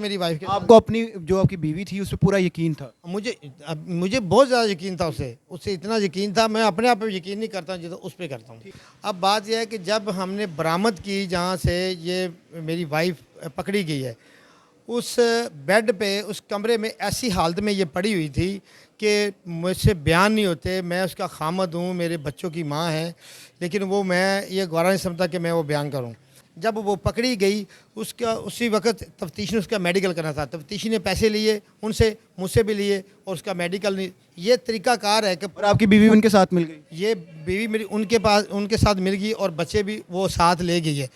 मेरी वाइफ के आपको अपनी जो आपकी बीवी थी उस पर पूरा यकीन था? मुझे बहुत ज़्यादा यकीन था उससे इतना यकीन था। मैं अपने आप पे यकीन नहीं करता हूँ, जो उस पर करता हूँ। अब बात यह है कि जब हमने बरामद की जहाँ से ये मेरी वाइफ पकड़ी गई है, उस बेड पे उस कमरे में ऐसी हालत में ये पड़ी हुई थी कि मुझसे बयान नहीं होते। मैं उसका खामद हूँ, मेरे बच्चों की माँ है, लेकिन वो मैं ये गवारा नहीं समझता कि मैं वो बयान करूँ। जब वो पकड़ी गई उसका उसी वक्त तफ्तीश ने उसका मेडिकल करना था। तफ्तीशी ने पैसे लिए उनसे, मुझसे भी लिए, और उसका मेडिकल नहीं। ये तरीक़ाकार है कि और आपकी बीवी उनके साथ मिल गई? ये बीवी मेरी उनके साथ मिल गई और बच्चे भी वो साथ ले गई है।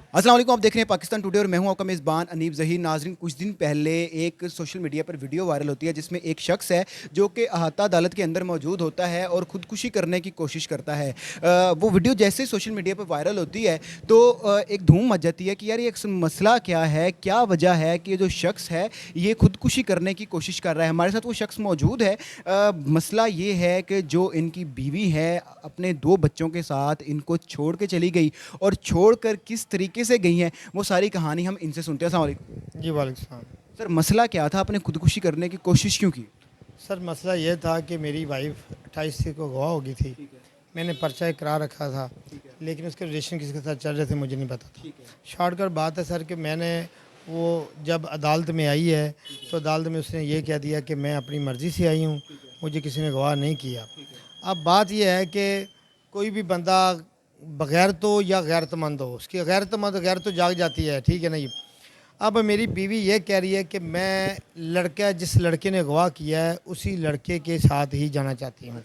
अस्सलाम वालेकुम, आप देख रहे हैं पाकिस्तान टुडे और मैं हूं आपका मेज़बान अनीब ज़हीर। नाज़रीन, कुछ दिन पहले एक सोशल मीडिया पर वीडियो वायरल होती है जिसमें एक शख्स है जो कि अहाता अदालत के अंदर मौजूद होता है और ख़ुदकुशी करने की कोशिश करता है। वो वीडियो जैसे ही सोशल मीडिया पर वायरल होती है तो एक धूम मच जाती है कि यार ये मसला क्या है, क्या वजह है कि जो शख्स है ये ख़ुदकुशी करने की कोशिश कर रहा है। हमारे साथ वो शख्स मौजूद है। मसला ये है कि जो इनकी बीवी है अपने 2 बच्चों के साथ इनको छोड़ के चली गई, और छोड़ कर किस तरीके से गई हैं वो सारी कहानी हम इनसे सुनते हैं। अस्सलाम वालेकुम। जी वालेकुम सलाम। सर, मसला क्या था? आपने खुदकुशी करने की कोशिश क्यों की? सर मसला ये था कि मेरी वाइफ 28 को गवाह हो गई थी। मैंने पर्चा करा रखा था, लेकिन उसके रिलेशन किसके साथ चल रहे थे मुझे नहीं पता था। शॉर्टकट बात है सर कि मैंने वो जब अदालत में आई है तो अदालत में उसने ये कह दिया कि मैं अपनी मर्ज़ी से आई हूँ, मुझे किसी ने गवाह नहीं किया। अब बात यह है कि कोई भी बंदा बग़ैर तो या गैरतमंद हो, उसकी गैर तो जाग जाती है, ठीक है ना जी। अब मेरी बीवी ये कह रही है कि मैं जिस लड़के ने अगवा किया है उसी लड़के के साथ ही जाना चाहती हूँ।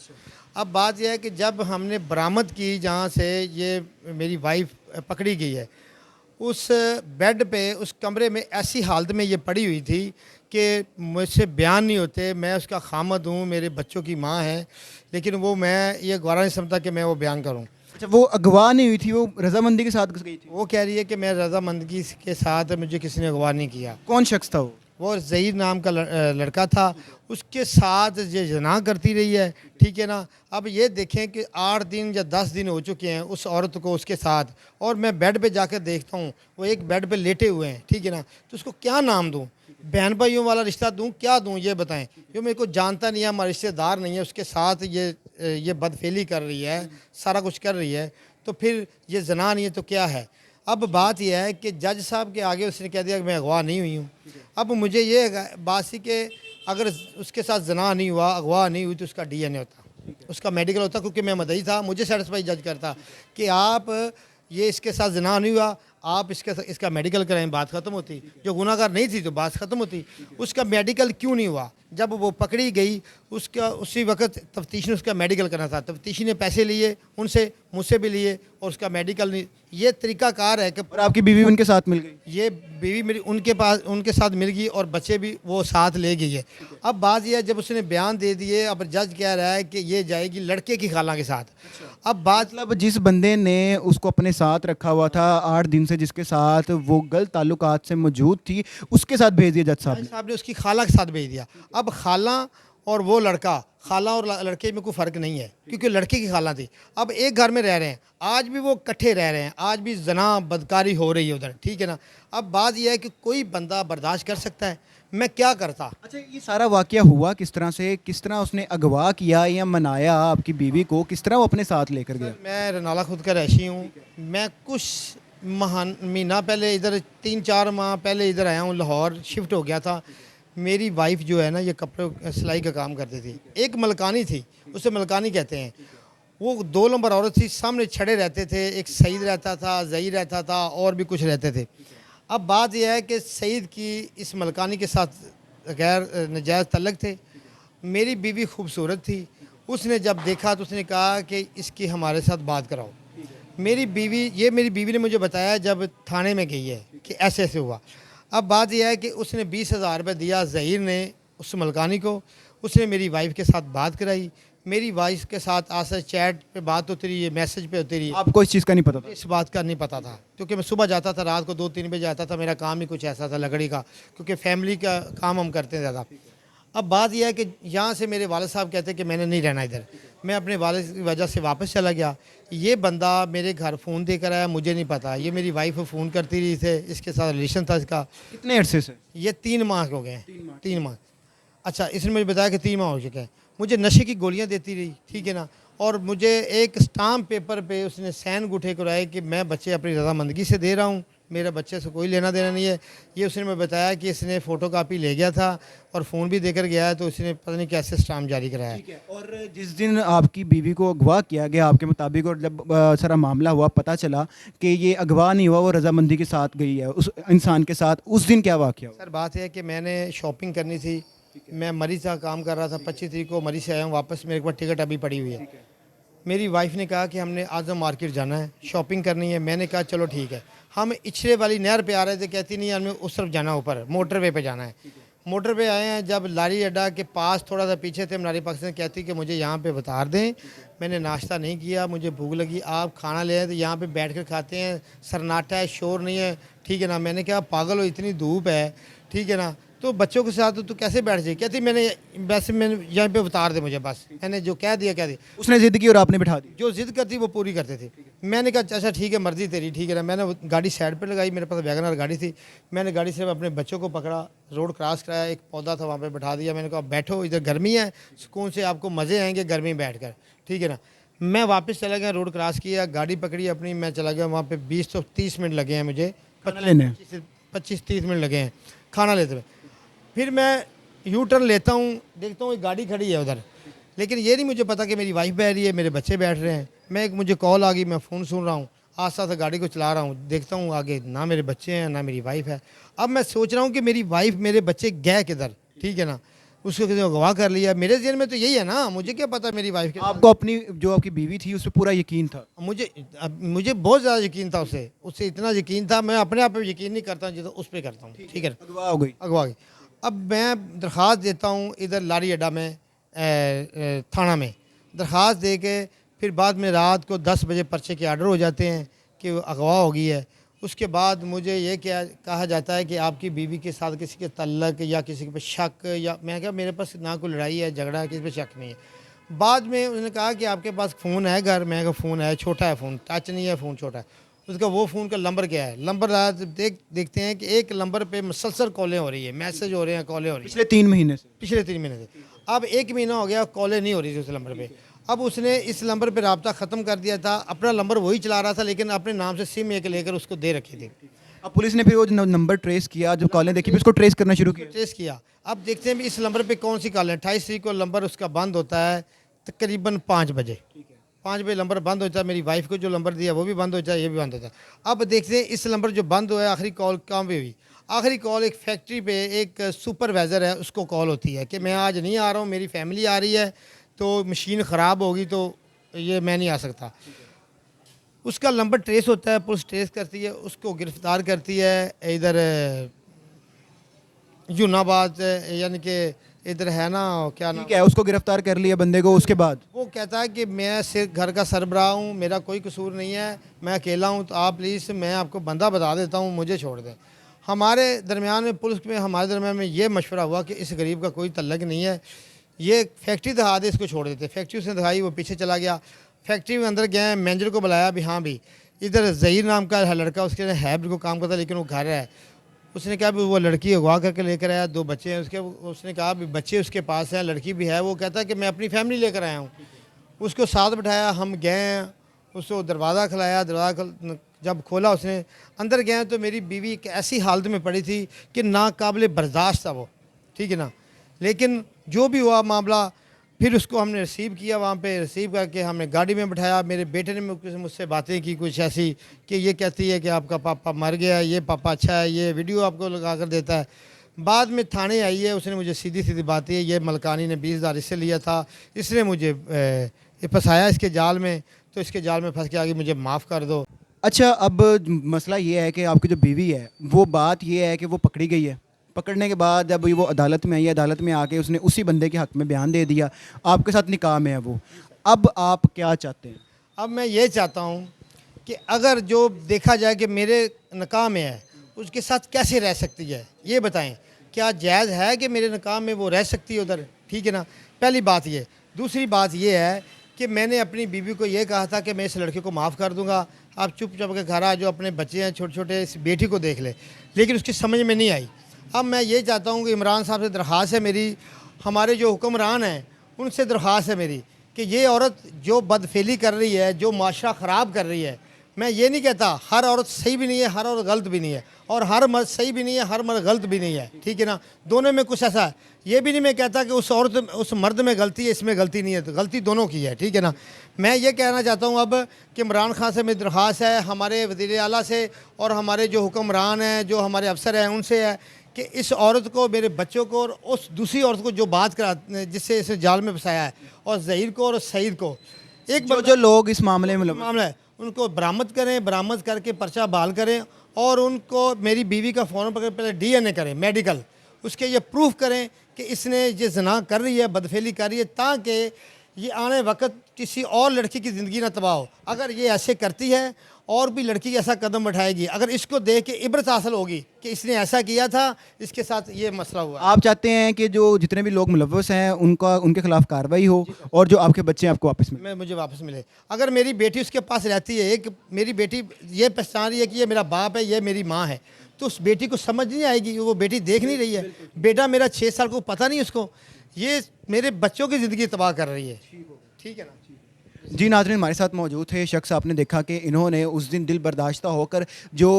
अब बात यह है कि जब हमने बरामद की जहाँ से ये मेरी वाइफ पकड़ी गई है, उस बेड पे उस कमरे में ऐसी हालत में ये पड़ी हुई थी कि मुझसे बयान नहीं होते। मैं उसका खामद हूँ, मेरे बच्चों की माँ है, लेकिन वो मैं ये गवारा नहीं समझता कि मैं वो बयान करूँ। अच्छा, वो अगवा नहीं हुई थी, वो रजामंदी के साथ गई थी? वो कह रही है कि मैं रजामंदगी के साथ, मुझे किसी ने अगवा नहीं किया। कौन शख्स था वो? वो ज़हीर नाम का लड़का था, उसके साथ ये जना करती रही है, ठीक है ना। अब ये देखें कि 8 दिन या 10 दिन हो चुके हैं उस औरत को उसके साथ, और मैं बेड पे जाकर देखता हूँ वो एक बेड पे लेटे हुए हैं, ठीक है ना। तो उसको क्या नाम दूँ? बहन भाइयों वाला रिश्ता दूँ, क्या दूँ ये बताएं। जो मेरे को जानता नहीं है, हमारा रिश्तेदार नहीं है, उसके साथ ये बदफेली कर रही है, सारा कुछ कर रही है, तो फिर ये जना नहीं है तो क्या है। अब बात यह है कि जज साहब के आगे उसने कह दिया कि मैं अगवा नहीं हुई हूँ। अब मुझे ये बात सी कि अगर उसके साथ जना नहीं हुआ, अगवा नहीं हुई, तो उसका डीएनए होता, उसका मेडिकल होता, क्योंकि मैं मदई था, मुझे सेटिस्फाई जज करता कि आप ये इसके साथ जना नहीं हुआ, आप इसका मेडिकल कराएं, बात ख़त्म होती। जो गुनाहगार नहीं थी तो बात ख़त्म होती। उसका मेडिकल क्यों नहीं हुआ? जब वो पकड़ी गई उसका उसी वक्त तफ्तीश ने उसका मेडिकल करना था। तफ्तीशी ने पैसे लिए उनसे, मुझसे भी लिए, और उसका मेडिकल नहीं। ये तरीक़ाकार है कि और आपकी बीवी उनके साथ मिल गई? ये बीवी मेरी उनके साथ मिल गई और बच्चे भी वो साथ ले गई है। अब बात यह है, जब उसने बयान दे दिए, अब जज कह रहा है कि ये जाएगी लड़के की खाला के साथ। अब बात मतलब जिस बंदे ने उसको अपने साथ रखा हुआ था 8 दिन से, जिसके साथ वो गलत ताल्लुकात से मौजूद थी, उसके साथ भेज दिया जज साहब ने? उसकी खाला के साथ भेज दिया। अब खाला और वो लड़का, खाला और लड़के में कोई फ़र्क नहीं है, क्योंकि लड़के की खाला थी। अब एक घर में रह रहे हैं, आज भी वो इकट्ठे रह रहे हैं, आज भी जना बदकारी हो रही है उधर, ठीक है ना। अब बात यह है कि कोई बंदा बर्दाश्त कर सकता है, मैं क्या करता। अच्छा, ये सारा वाक़या हुआ किस तरह से? किस तरह उसने अगवा किया या मनाया आपकी बीवी को? किस तरह वो अपने साथ लेकर गया? मैं रनाला खुद का रैशी हूँ। मैं कुछ महीना पहले इधर 3-4 माह पहले इधर आया हूँ, लाहौर शिफ्ट हो गया था। मेरी वाइफ जो है ना, ये कपड़े सिलाई का काम करती थी। एक मलकानी थी, उसे मलकानी कहते हैं। वो 2 नंबर औरत थी, सामने छड़े रहते थे, एक सईद रहता था, ज़हीर रहता था, और भी कुछ रहते थे। अब बात यह है कि सईद की इस मलकानी के साथ गैर नजायज़ तल्लक थे। मेरी बीवी खूबसूरत थी, उसने जब देखा तो उसने कहा कि इसकी हमारे साथ बात कराओ। मेरी बीवी ने मुझे बताया जब थाने में गई है कि ऐसे ऐसे हुआ। अब बात यह है कि उसने 20,000 रुपये दिया ज़हीर ने उस मलकानी को, उसने मेरी वाइफ के साथ बात कराई। मेरी वाइफ के साथ आज चैट पे बात होती रही है, मैसेज पे होती रही है। आपको इस चीज़ का नहीं पता था? इस बात का नहीं पता था, क्योंकि मैं सुबह जाता था, रात को 2-3 बजे आता था। मेरा काम ही कुछ ऐसा था लकड़ी का, क्योंकि फैमिली का काम हम करते हैं ज़्यादा। अब बात यह है कि यहाँ से मेरे वालिद साहब कहते हैं कि मैंने नहीं रहना इधर, मैं अपने वालिद की वजह से वापस चला गया। ये बंदा मेरे घर फ़ोन देकर आया, मुझे नहीं पता। ये मेरी वाइफ को फ़ोन करती रही थे, इसके साथ रिलेशन था इसका। कितने अरसे से? ये 3 माह हो गए हैं, 3 माह। अच्छा, इसने मुझे बताया कि 3 माह हो चुके हैं। मुझे नशे की गोलियां देती रही, ठीक है ना। और मुझे एक स्टाम्प पेपर पे उसने साइन अंगूठे कराए कि मैं बच्चे अपनी रजामंदगी से दे रहा हूँ, मेरा बच्चे से कोई लेना देना नहीं है। ये उसने मैं बताया कि इसने फ़ोटो कापी ले गया था और फ़ोन भी देकर गया है, तो इसने पता नहीं कैसे स्टाम्प जारी कराया है। ठीक है। और जिस दिन आपकी बीवी को अगवा किया गया आपके मुताबिक, और जब सारा मामला हुआ, पता चला कि ये अगवा नहीं हुआ, वो रजामंदी के साथ गई है उस इंसान के साथ, उस दिन क्या वाक़या हुआ? सर बात यह है कि मैंने शॉपिंग करनी थी, मैं मरी से काम कर रहा था। 25 तारीख को मरी से आया हूँ वापस, मेरे पास टिकट अभी पड़ी हुई है। मेरी वाइफ ने कहा कि हमने आज मार्केट जाना है, शॉपिंग करनी है। मैंने कहा चलो ठीक है। हम इचरे वाली नहर पे आ रहे थे, कहती नहीं हमें उस तरफ जाना, ऊपर मोटरवे पे जाना है। मोटर पे आए हैं, जब लारी अड्डा के पास थोड़ा सा पीछे थे, मनारी पाकिस्तान कहती कि मुझे यहाँ पे उतार दें। मैंने नाश्ता नहीं किया, मुझे भूख लगी, आप खाना ले आए तो यहाँ पे बैठ कर खाते हैं, सन्नाटा है, शोर नहीं है, ठीक है ना। मैंने कहा पागल हो, इतनी धूप है, ठीक है ना, तो बच्चों के साथ तो तू कैसे बैठ जाए। कहती मैंने वैसे मैंने यहाँ पे उतार दे मुझे, बस मैंने जो कह दिया कह दिया। उसने ज़िद की और आपने बिठा दी? जो जिद करती वो पूरी करते थे। मैंने कहा अच्छा ठीक है, मर्जी तेरी, ठीक है ना। मैंने वो गाड़ी साइड पे लगाई, मेरे पास वैगनर गाड़ी थी। मैंने गाड़ी से अपने बच्चों को पकड़ा, रोड क्रॉस कराया, एक पौधा था वहाँ पे बैठा दिया। मैंने कहा बैठो, इधर गर्मी है, सुकून से आपको मज़े आएंगे गर्मी में बैठ कर, ठीक है ना। मैं वापस चला गया, रोड क्रॉस किया, गाड़ी पकड़ी अपनी, मैं चला गया वहाँ पर। 20 से 30 मिनट लगे हैं मुझे, खाना लेने? 25-30 मिनट लगे हैं खाना लेते हुए। फिर मैं यू टर्न लेता हूँ, देखता हूँ एक गाड़ी खड़ी है उधर, लेकिन ये नहीं मुझे पता कि मेरी वाइफ बैठ रही है, मेरे बच्चे बैठ रहे हैं। मुझे कॉल आ गई, मैं फ़ोन सुन रहा हूँ, आस्ता आस्ता गाड़ी को चला रहा हूँ, देखता हूँ आगे ना मेरे बच्चे हैं ना मेरी वाइफ है। अब मैं सोच रहा हूँ कि मेरी वाइफ मेरे बच्चे गए किधर, ठीक है ना। उसको किसी को अगवा कर लिया, मेरे ज़हन में तो यही है ना, मुझे क्या पता मेरी वाइफ के। आपको अपनी जो आपकी बीवी थी उस पर पूरा यकीन था? मुझे बहुत ज़्यादा यकीन था उससे, उससे इतना यकीन था। मैं अपने आप पे यकीन नहीं करता जितना उस पर करता हूँ, ठीक है ना। अगवा हो गई? अगवा गई। अब मैं दरख्वास्त देता हूँ इधर लारी अड्डा में, थाना में दरख्वास्त दे के, फिर बाद में रात को 10 बजे पर्चे के आर्डर हो जाते हैं कि वो अगवा हो गई है। उसके बाद मुझे ये क्या कहा जाता है कि आपकी बीवी के साथ किसी के तल्लक या किसी पे शक, या मैं क्या मेरे पास ना कोई लड़ाई है झगड़ा है, किसी पे शक नहीं है। बाद में उन्होंने कहा कि आपके पास फ़ोन है घर, मैं कहा फ़ोन है, छोटा है फ़ोन, टच नहीं है, फ़ोन छोटा है। उसका वो फ़ोन का नंबर क्या है, नंबर लाया तो देखते हैं कि एक नंबर पे मुसलसल कॉलें हो रही है, मैसेज हो रहे हैं, कॉलें हो रही हैं पिछले 3 महीने से? पिछले 3 महीने से। अब 1 महीना हो गया, कॉलें नहीं हो रही थी उस नंबर पे। अब उसने इस नंबर पे रब्ता ख़त्म कर दिया था, अपना नंबर वही चला रहा था, लेकिन अपने नाम से सिम एक लेकर उसको दे रखी थी। अब पुलिस ने फिर वो नंबर ट्रेस किया, जब कॉलें देखी फिर उसको ट्रेस करना शुरू किया? ट्रेस किया। अब देखते हैं भी इस नंबर पे कौन सी कॉल है। 28 तारीख को नंबर उसका बंद होता है तकरीबन 5 बजे। 5 बजे नंबर बंद होता है। मेरी वाइफ को जो नंबर दिया वो भी बंद होता है, ये भी बंद होता है। अब देखते हैं इस नंबर जो बंद हुआ है, आखिरी कॉल कहाँ पे हुई। आखिरी कॉल एक फैक्ट्री पे एक सुपरवाइज़र है, उसको कॉल होती है कि मैं आज नहीं आ रहा हूँ, मेरी फैमिली आ रही है, तो मशीन ख़राब होगी तो ये मैं नहीं आ सकता। उसका नंबर ट्रेस होता है, पुलिस ट्रेस करती है, उसको गिरफ़्तार करती है इधर यूनाबाद, यानी कि इधर है ना क्या नाम, ठीक है, उसको गिरफ्तार कर लिया बंदे को। उसके बाद वो कहता है कि मैं सिर्फ घर का सरबराह हूँ, मेरा कोई कसूर नहीं है, मैं अकेला हूँ, तो आप प्लीज़ मैं आपको बंदा बता देता हूँ, मुझे छोड़ दें। हमारे दरमियान में पुलिस में हमारे दरमियान में ये मशवरा हुआ कि इस गरीब का कोई तल्लक नहीं है, ये फैक्ट्री दिखा दे, इसको छोड़ देते। फैक्ट्री उसने दिखाई, वो पीछे चला गया। फैक्ट्री में अंदर गए, मैनेजर को बुलाया भी, हाँ भी इधर ज़हीर नाम का है लड़का, उसके हैब को काम करता, लेकिन वो घर है। उसने कहा भी वो लड़की अगवा करके लेकर आया, 2 बच्चे हैं उसके। उसने कहा भी बच्चे उसके पास हैं, लड़की भी है। वो कहता है कि मैं अपनी फैमिली लेकर आया हूँ। उसको साथ बिठाया, हम गए, उसको दरवाज़ा खुलाया। दरवाज़ा जब खोला उसने, अंदर गए तो मेरी बीवी एक ऐसी हालत में पड़ी थी कि नाकाबिले बर्दाश्त था वो, ठीक है ना। लेकिन जो भी हुआ मामला, फिर उसको हमने रिसीव किया, वहाँ पे रिसीव करके हमने गाड़ी में बिठाया। मेरे बेटे ने मुझसे बातें की कुछ ऐसी कि ये कहती है कि आपका पापा मर गया, ये पापा अच्छा है, ये वीडियो आपको लगा कर देता है। बाद में थाने आई है, उसने मुझे सीधी सीधी बातें, ये मलकानी ने 20,000 इससे लिया था, इसने मुझे फंसाया इसके जाल में, तो इसके जाल में फंस के आगे मुझे माफ़ कर दो। अच्छा, अब मसला ये है कि आपकी जो बीवी है, वो बात ये है कि वो पकड़ी गई है। पकड़ने के बाद जब वो अदालत में आई, अदालत में आके उसने उसी बंदे के हक़ में बयान दे दिया, आपके साथ निकाह में है वो। अब आप क्या चाहते हैं? अब मैं ये चाहता हूँ कि अगर जो देखा जाए कि मेरे निकाह में है, उसके साथ कैसे रह सकती है, ये बताएं। क्या जायज़ है कि मेरे निकाह में वो रह सकती है उधर, ठीक है ना। पहली बात ये। दूसरी बात ये है कि मैंने अपनी बीवी को ये कहा था कि मैं इस लड़के को माफ़ कर दूंगा, आप चुपचाप के घर आ जाओ, अपने बच्चे हैं छोटे छोटे, इस बेटी को देख ले, लेकिन उसकी समझ में नहीं आई। अब मैं ये चाहता हूँ कि इमरान साहब से दरख्वास्त है मेरी, हमारे जो हुक्मरान हैं उनसे दरख्वास्त है मेरी कि ये औरत जो बदफेली कर रही है, जो माशरा ख़राब कर रही है, मैं ये नहीं कहता हर औरत सही भी नहीं है, हर औरत गलत भी नहीं है, और हर मर्द सही भी नहीं है, हर मर्द गलत भी नहीं है, ठीक है ना, दोनों में कुछ ऐसा है। ये भी नहीं मैं कहता कि उस औरत उस मर्द में गलती है, इसमें गलती नहीं है, तो गलती दोनों की है, ठीक है ना। मैं ये कहना चाहता हूँ अब कि इमरान खान से मेरी दरख्वास्त है, हमारे वज़ीर आला से और हमारे जो हुक्मरान हैं, जो हमारे अफसर हैं, उनसे है कि इस औरत को, मेरे बच्चों को और उस दूसरी औरत को जो बात करा जिससे इसे जाल में फंसाया है, और ज़हीर को और सईद को, एक जो लोग इस मामले में मामला है उनको बरामद करें, बरामद करके पर्चा बहाल करें, और उनको मेरी बीवी का फ़ौरन पकड़ पहले डीएनए करें मेडिकल, उसके ये प्रूफ करें कि इसने ये जना कर रही है, बदफेली कर रही है, ताकि ये आने वक्त किसी और लड़की की ज़िंदगी ना तबाह हो। अगर ये ऐसे करती है और भी लड़की ऐसा कदम उठाएगी, अगर इसको देख के इबरत हासिल होगी कि इसने ऐसा किया था, इसके साथ ये मसला हुआ। आप चाहते हैं कि जो जितने भी लोग मुलव्वस हैं उनके खिलाफ कार्रवाई हो और जो आपके बच्चे हैं आपको वापस मिले। मुझे वापस मिले। अगर मेरी बेटी उसके पास रहती है, एक मेरी बेटी ये पहचान रही है कि ये मेरा बाप है, ये मेरी माँ है, तो उस बेटी को समझ नहीं आएगी, वो बेटी देख नहीं रही है, बेटा मेरा 6 साल को पता नहीं उसको, ये मेरे बच्चों की ज़िंदगी तबाह कर रही है, ठीक है ना। जी नाज़रीन, हमारे साथ मौजूद थे शख्स, आपने देखा कि इन्होंने उस दिन दिल बर्दाश्ता होकर जो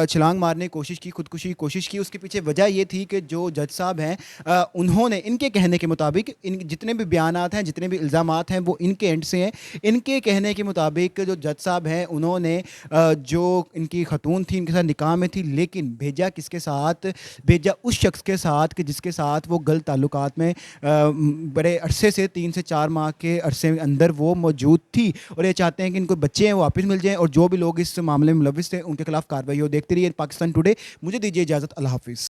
छलांग मारने की कोशिश की, खुदकुशी की कोशिश की, उसके पीछे वजह ये थी कि जो जज साहब हैं उन्होंने इनके कहने के मुताबिक इन जितने भी बयानात हैं, जितने भी इल्ज़ामात हैं वो इनके एंड से हैं। इनके कहने के मुताबिक जो जज साहब हैं उन्होंने जो इनकी खतून थी इनके साथ निकाह में थी, लेकिन भेजा किसके साथ, भेजा उस शख्स के साथ कि जिसके साथ वो गलत ताल्लुकात में बड़े अरसे से 3 से 4 माह के अरसे के अंदर वो मौजूद थी, और ये चाहते हैं कि इनको बच्चे हैं वो वापस मिल जाएं, और जो भी लोग इस मामले में मुलव्विस थे उनके खिलाफ कार्रवाई हो। देखते रहिए पाकिस्तान टुडे। मुझे दीजिए इजाज़त, अल्लाह हाफिज़।